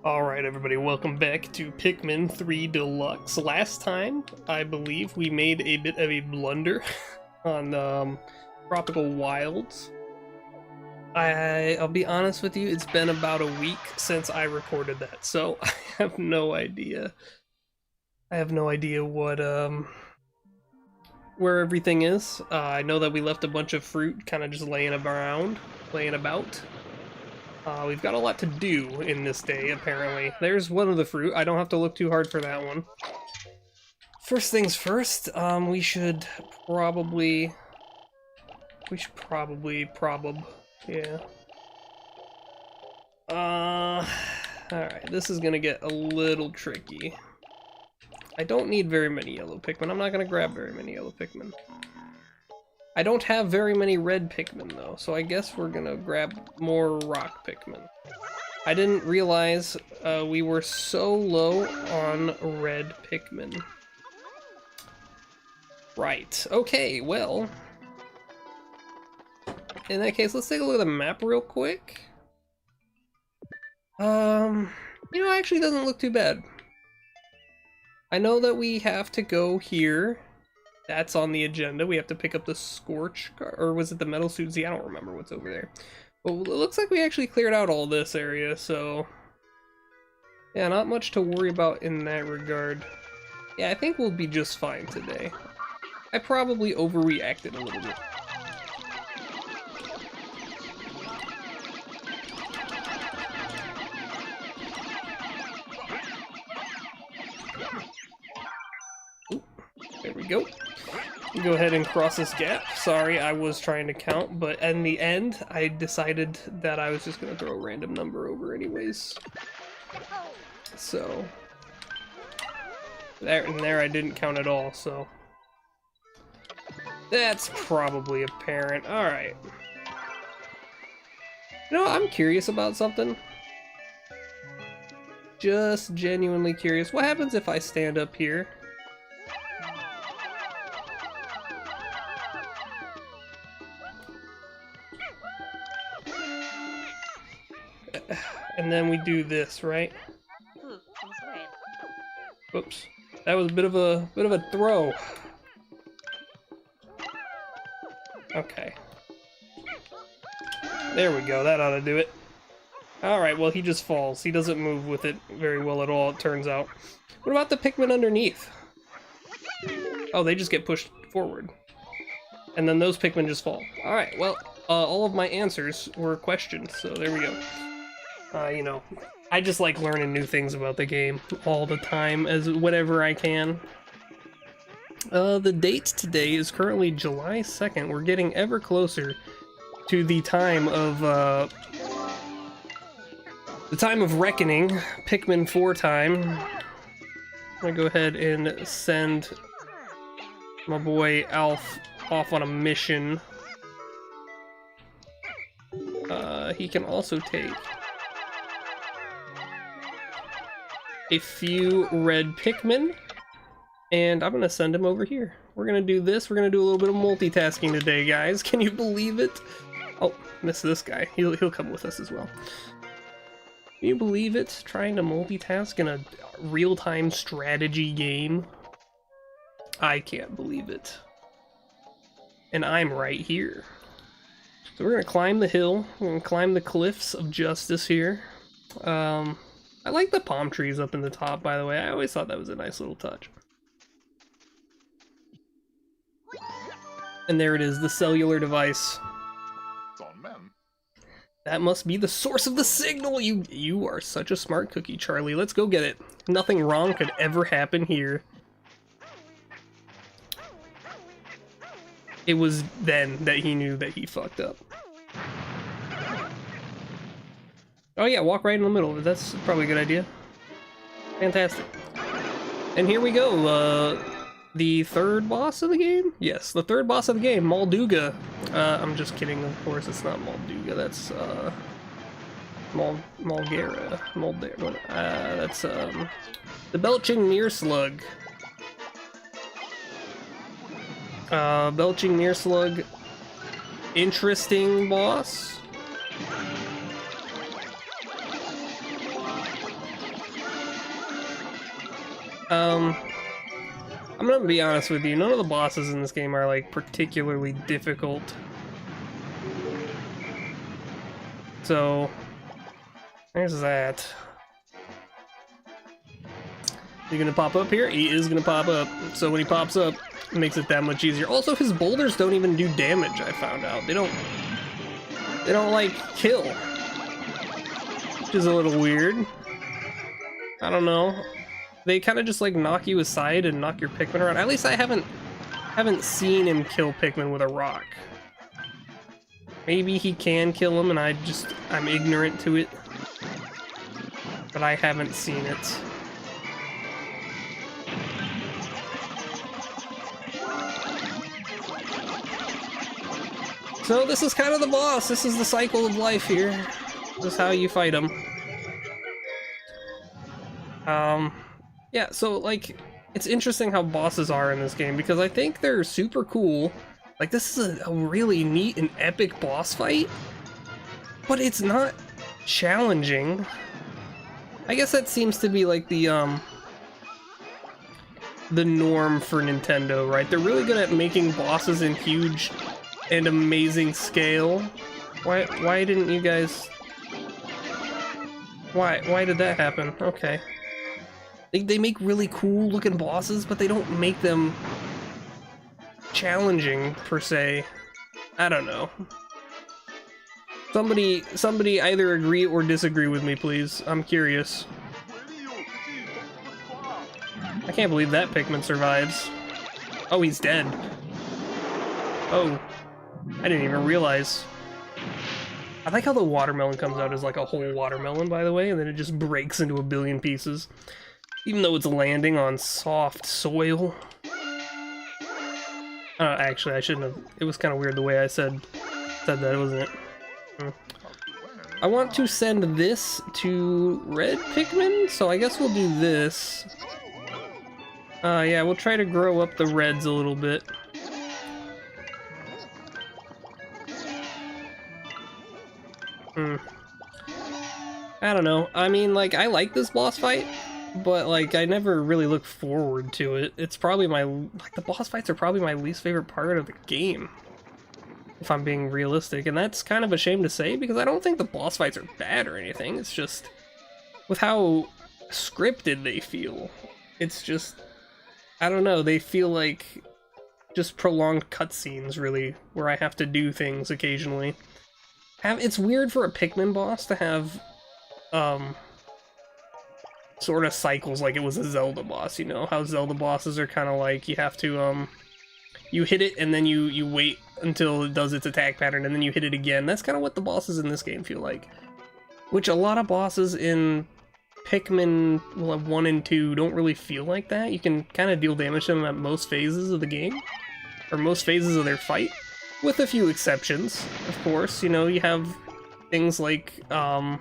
Alright everybody, welcome back to Pikmin 3 Deluxe. Last time, I believe, we made a bit of a blunder on Tropical Wilds. I'll be honest with you, it's been about a week since I recorded that, so I have no idea. I have no idea what, where everything is. I know that we left a bunch of fruit kind of just laying about. We've got a lot to do in this day, apparently. There's one of the fruit. I don't have to look too hard for that one. First things first, we should probably... yeah. Alright, this is gonna get a little tricky. I don't need very many yellow Pikmin. I'm not gonna grab very many yellow Pikmin. I don't have very many red Pikmin though, so I guess we're gonna grab more rock Pikmin. I didn't realize we were so low on red Pikmin. Right, okay, well... in that case, let's take a look at the map real quick. You know, it actually doesn't look too bad. I know that we have to go here. That's on the agenda. We have to pick up the Scorch, or was it the Metal Suit Z? I don't remember what's over there. Well, it looks like we actually cleared out all this area, so... yeah, not much to worry about in that regard. Yeah, I think we'll be just fine today. I probably overreacted a little bit. There we go. Go ahead and cross this gap. Sorry, I was trying to count, but in the end, I decided that I was just gonna throw a random number over anyways. So... there and there I didn't count at all, so... that's probably apparent. Alright. You know, I'm curious about something. Just genuinely curious. What happens if I stand up here? And then we do this, right? Oops. That was a bit of a throw. Okay. There we go, that ought to do it. Alright, well he just falls. He doesn't move with it very well at all, it turns out. What about the Pikmin underneath? Oh, they just get pushed forward. And then those Pikmin just fall. Alright, well, all of my answers were questions, so there we go. You know, I just like learning new things about the game all the time, as whenever I can. The date today is currently July 2nd. We're getting ever closer to the time of reckoning, Pikmin 4 time. I'm gonna go ahead and send my boy Alf off on a mission. He can also take a few red Pikmin, and I'm gonna send him over here. We're gonna do this. We're gonna do a little bit of multitasking today, guys. Can you believe it? Oh, miss this guy. He'll come with us as well. Can you believe it? Trying to multitask in a real-time strategy game. I can't believe it. And I'm right here. So we're gonna climb the hill. We're gonna climb the cliffs of justice here. I like the palm trees up in the top, by the way. I always thought that was a nice little touch. And there it is, the cellular device. It's on men. That must be the source of the signal! You are such a smart cookie, Charlie. Let's go get it. Nothing wrong could ever happen here. It was then that he knew that he fucked up. Oh yeah, walk right in the middle. That's probably a good idea. Fantastic. And here we go, the third boss of the game? Yes, the third boss of the game, Molduga. I'm just kidding, of course, it's not Molduga, that's, Mulgera. That's, the Belching Nearslug. Belching Nearslug, interesting boss. I'm gonna be honest with you, none of the bosses in this game are like particularly difficult. So, there's that. He gonna pop up here? He is gonna pop up. So when he pops up, it makes it that much easier. Also, his boulders don't even do damage, I found out. They don't like kill. Which is a little weird. I don't know. They kind of just like knock you aside and knock your Pikmin around. At least I haven't seen him kill Pikmin with a rock. Maybe he can kill him and I'm ignorant to it. But I haven't seen it. So this is kind of the boss. This is the cycle of life here. This is how you fight him. Yeah, so like, it's interesting how bosses are in this game because I think they're super cool. Like, this is a really neat and epic boss fight, but it's not challenging. I guess that seems to be like the norm for Nintendo, right? They're really good at making bosses in huge and amazing scale. Why didn't you guys... Why did that happen? Okay. They make really cool looking bosses, but they don't make them challenging per se. I don't know. Somebody either agree or disagree with me, please. I'm curious. I can't believe that Pikmin survives. Oh, he's dead. Oh, I didn't even realize. I like how the watermelon comes out as like a whole watermelon, by the way, and then it just breaks into a billion pieces. Even though it's landing on soft soil. Actually, I shouldn't have. It was kind of weird the way I said that, wasn't it? I want to send this to red Pikmin, so I guess we'll do this. Yeah, we'll try to grow up the reds a little bit. I don't know. I mean, like, I like this boss fight, but like, I never really look forward to it. It's probably the boss fights are probably my least favorite part of the game, if I'm being realistic, and that's kind of a shame to say because I don't think the boss fights are bad or anything. It's just with how scripted they feel. It's just, I don't know, they feel like just prolonged cutscenes, really, where I have to do things occasionally. It's weird for a Pikmin boss to have sort of cycles like it was a Zelda boss, you know? How Zelda bosses are kind of like, you have to, you hit it and then you wait until it does its attack pattern and then you hit it again. That's kind of what the bosses in this game feel like. Which a lot of bosses in Pikmin 1 and 2 don't really feel like that. You can kind of deal damage to them at most phases of the game, or most phases of their fight, with a few exceptions, of course. You know, you have things like the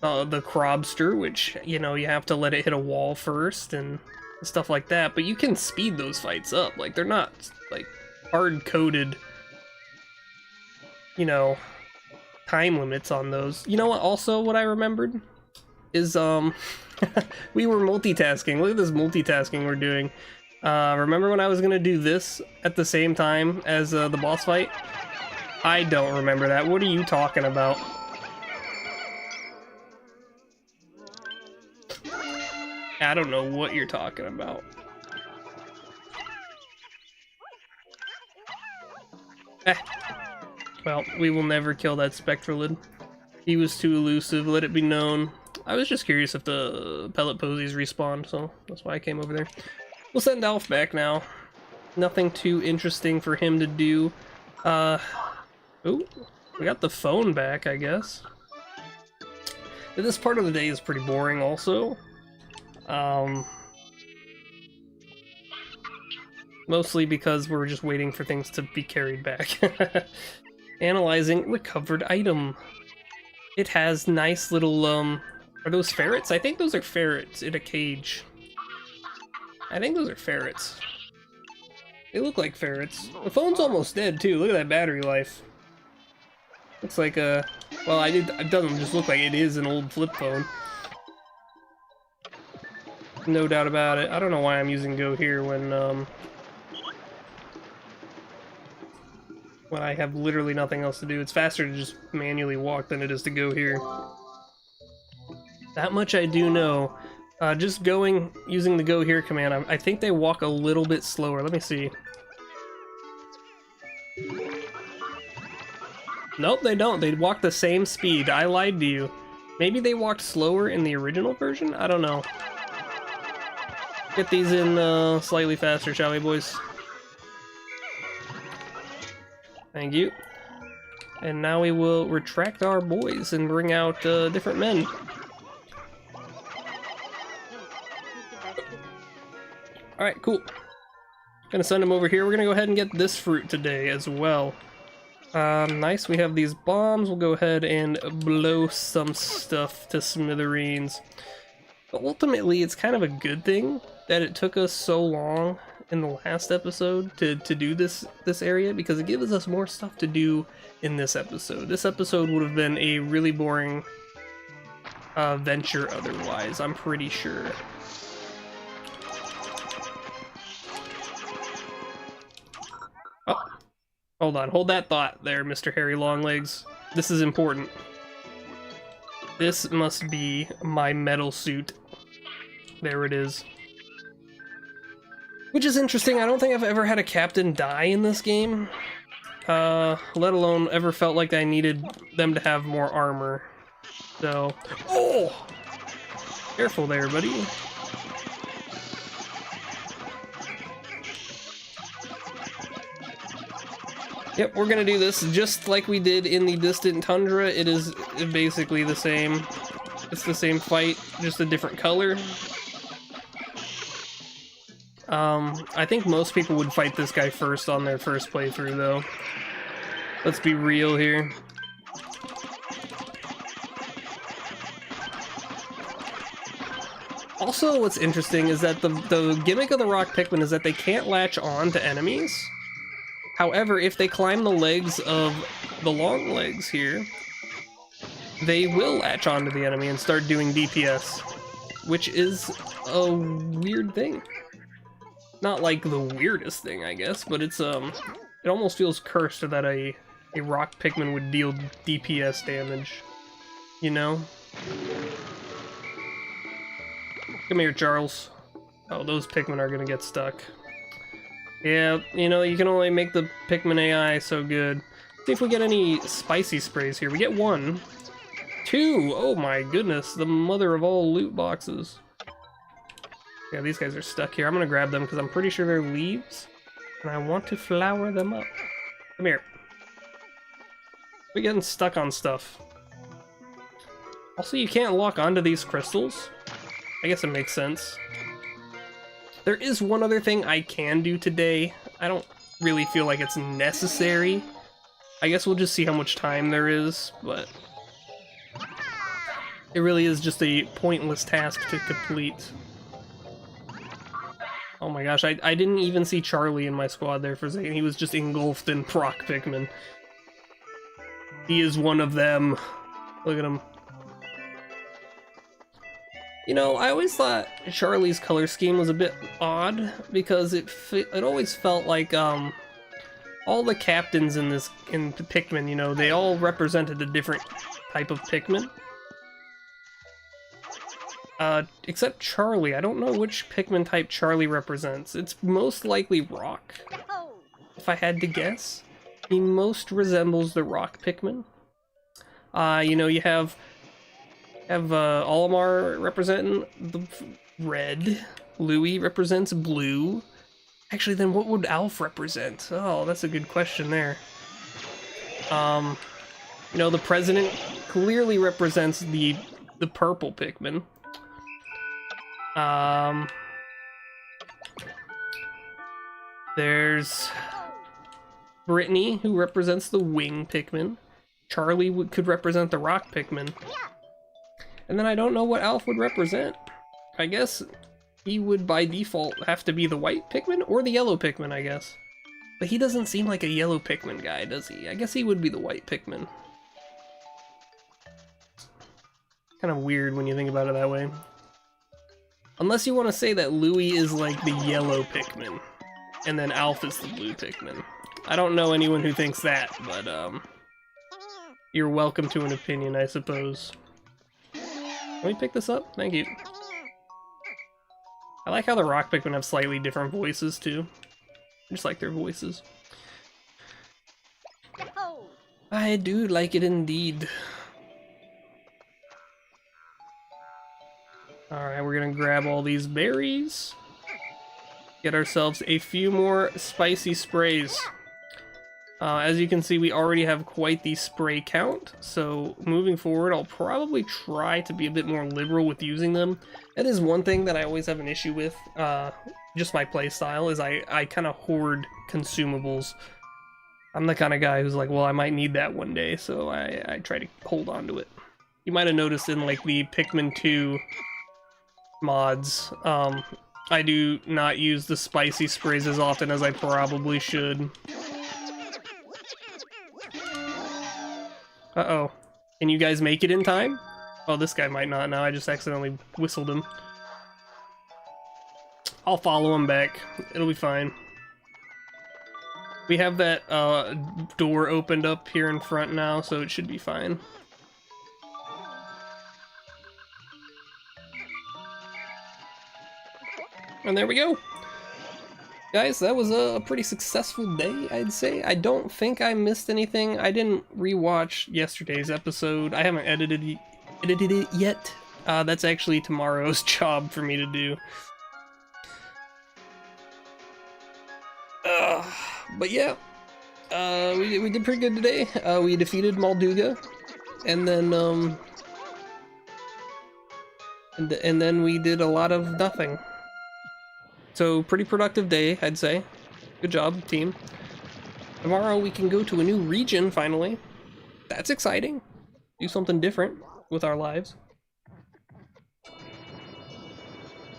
Crobster, which, you know, you have to let it hit a wall first and stuff like that, but you can speed those fights up. Like, they're not like hard-coded, you know, time limits on those. You know what, also what I remembered is we were multitasking. Look at this multitasking we're doing. Remember when I was gonna do this at the same time as the boss fight? I don't remember that. What are you talking about? I don't know what you're talking about. Well, we will never kill that Spectralid. He was too elusive, let it be known. I was just curious if the pellet posies respawned, so that's why I came over there. We'll send Alf back now. Nothing too interesting for him to do. Ooh, we got the phone back, I guess. This part of the day is pretty boring also. Mostly because we're just waiting for things to be carried back. Analyzing recovered item. It has nice little, are those ferrets? I think those are ferrets in a cage. I think those are ferrets. They look like ferrets. The phone's almost dead too. Look at that battery life. Looks like a, well, it doesn't just look like it is an old flip phone. No doubt about it. I don't know why I'm using go here when I have literally nothing else to do. It's faster to just manually walk than it is to go here. That much I do know. Just using the go here command, I think they walk a little bit slower. Let me see. Nope, they don't. They walk the same speed. I lied to you. Maybe they walked slower in the original version? I don't know. Get these in slightly faster, shall we, boys? Thank you. And now we will retract our boys and bring out different men. Alright, cool. Gonna send them over here. We're gonna go ahead and get this fruit today as well. Nice, we have these bombs. We'll go ahead and blow some stuff to smithereens. But ultimately, it's kind of a good thing that it took us so long in the last episode to do this area, because it gives us more stuff to do in this episode. This episode would have been a really boring venture otherwise, I'm pretty sure. Oh, hold on, hold that thought there, Mr. Hairy Longlegs. This is important. This must be my metal suit. There it is. Which is interesting. I don't think I've ever had a captain die in this game. Let alone ever felt like I needed them to have more armor. So... Oh! Careful there, buddy. Yep, we're gonna do this just like we did in the Distant Tundra. It is basically the same. It's the same fight, just a different color. I think most people would fight this guy first on their first playthrough, though. Let's be real here. Also, what's interesting is that the gimmick of the rock Pikmin is that they can't latch on to enemies. However, if they climb the legs of the long legs here, they will latch onto the enemy and start doing DPS, which is a weird thing. Not like the weirdest thing, I guess, but it's it almost feels cursed that a rock Pikmin would deal DPS damage, you know? Come here, Charles. Oh, those Pikmin are gonna get stuck. Yeah, you know, you can only make the Pikmin AI so good. See if we get any spicy sprays here. We get 1. 2! Oh my goodness, the mother of all loot boxes. Yeah, these guys are stuck here. I'm gonna grab them because I'm pretty sure they're leaves. And I want to flower them up. Come here. We're getting stuck on stuff. Also, you can't lock onto these crystals. I guess it makes sense. There is one other thing I can do today. I don't really feel like it's necessary. I guess we'll just see how much time there is, but... it really is just a pointless task to complete. Oh my gosh, I didn't even see Charlie in my squad there for a second. He was just engulfed in proc Pikmin. He is one of them. Look at him. You know, I always thought Charlie's color scheme was a bit odd, because it always felt like all the captains in Pikmin, you know, they all represented a different type of Pikmin. Except Charlie. I don't know which Pikmin type Charlie represents. It's most likely rock, if I had to guess. He most resembles the rock Pikmin. You know, you have Olimar representing the red. Louis represents blue. Actually, then what would Alf represent? Oh, that's a good question there. You know, the president clearly represents the purple Pikmin. There's Brittany, who represents the wing Pikmin. Charlie could represent the rock Pikmin. And then I don't know what Alf would represent. I guess he would by default have to be the white Pikmin or the yellow Pikmin, I guess. But he doesn't seem like a yellow Pikmin guy, does he? I guess he would be the white Pikmin. Kind of weird when you think about it that way. Unless you want to say that Louie is like the yellow Pikmin, and then Alf is the blue Pikmin. I don't know anyone who thinks that, but you're welcome to an opinion, I suppose. Can we pick this up? Thank you. I like how the rock Pikmin have slightly different voices too. I just like their voices. I do like it indeed. Alright, we're gonna grab all these berries. Get ourselves a few more spicy sprays. As you can see, we already have quite the spray count, so moving forward, I'll probably try to be a bit more liberal with using them. That is one thing that I always have an issue with, just my playstyle, is I kind of hoard consumables. I'm the kind of guy who's like, well, I might need that one day, so I try to hold on to it. You might have noticed in like the Pikmin 2 mods, I do not use the spicy sprays as often as I probably should. Uh-oh. Can you guys make it in time? Oh, this guy might not now. I just accidentally whistled him. I'll follow him back. It'll be fine. We have that door opened up here in front now, so it should be fine. And there we go. Guys, that was a pretty successful day, I'd say. I don't think I missed anything. I didn't rewatch yesterday's episode. I haven't edited it yet. That's actually tomorrow's job for me to do. But yeah, we did pretty good today. We defeated Molduga, and then we did a lot of nothing. So pretty productive day, I'd say. Good job, team. Tomorrow we can go to a new region finally. That's exciting. Do something different with our lives.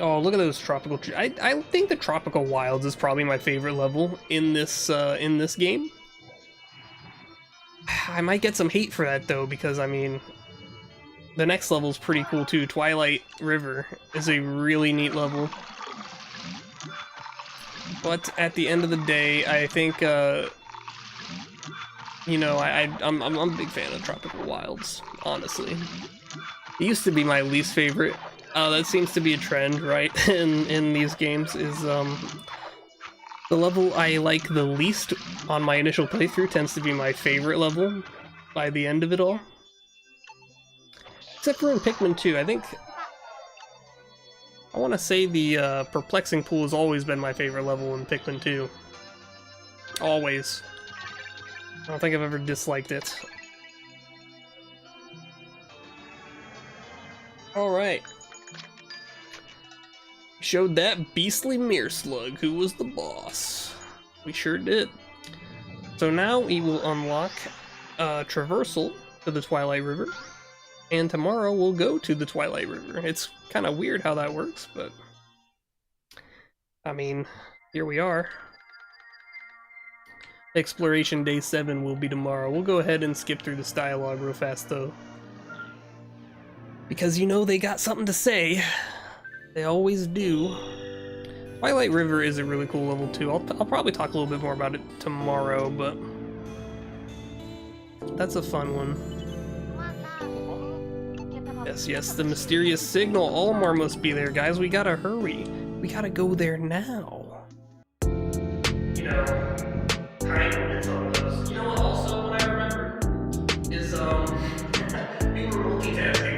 Oh, look at those tropical trees. I think the Tropical Wilds is probably my favorite level in this game. I might get some hate for that though, because I mean, the next level is pretty cool too. Twilight River is a really neat level. But at the end of the day, I think, you know, I'm a big fan of Tropical Wilds, honestly. It used to be my least favorite. That seems to be a trend, right, in these games, is, the level I like the least on my initial playthrough tends to be my favorite level by the end of it all. Except for in Pikmin 2, I think... I want to say the Perplexing Pool has always been my favorite level in Pikmin 2. Always. I don't think I've ever disliked it. Alright. Showed that beastly Mirror Slug who was the boss. We sure did. So now we will unlock traversal to the Twilight River. And tomorrow we'll go to the Twilight River. It's kind of weird how that works, but... I mean, here we are. Exploration Day 7 will be tomorrow. We'll go ahead and skip through this dialogue real fast, though. Because, you know, they got something to say. They always do. Twilight River is a really cool level, too. I'll probably talk a little bit more about it tomorrow, but... that's a fun one. Yes, the mysterious signal. Olimar must be there, guys. We gotta hurry. We gotta go there now. You know, kindness on those. You know what also what I remember is, we were multitasking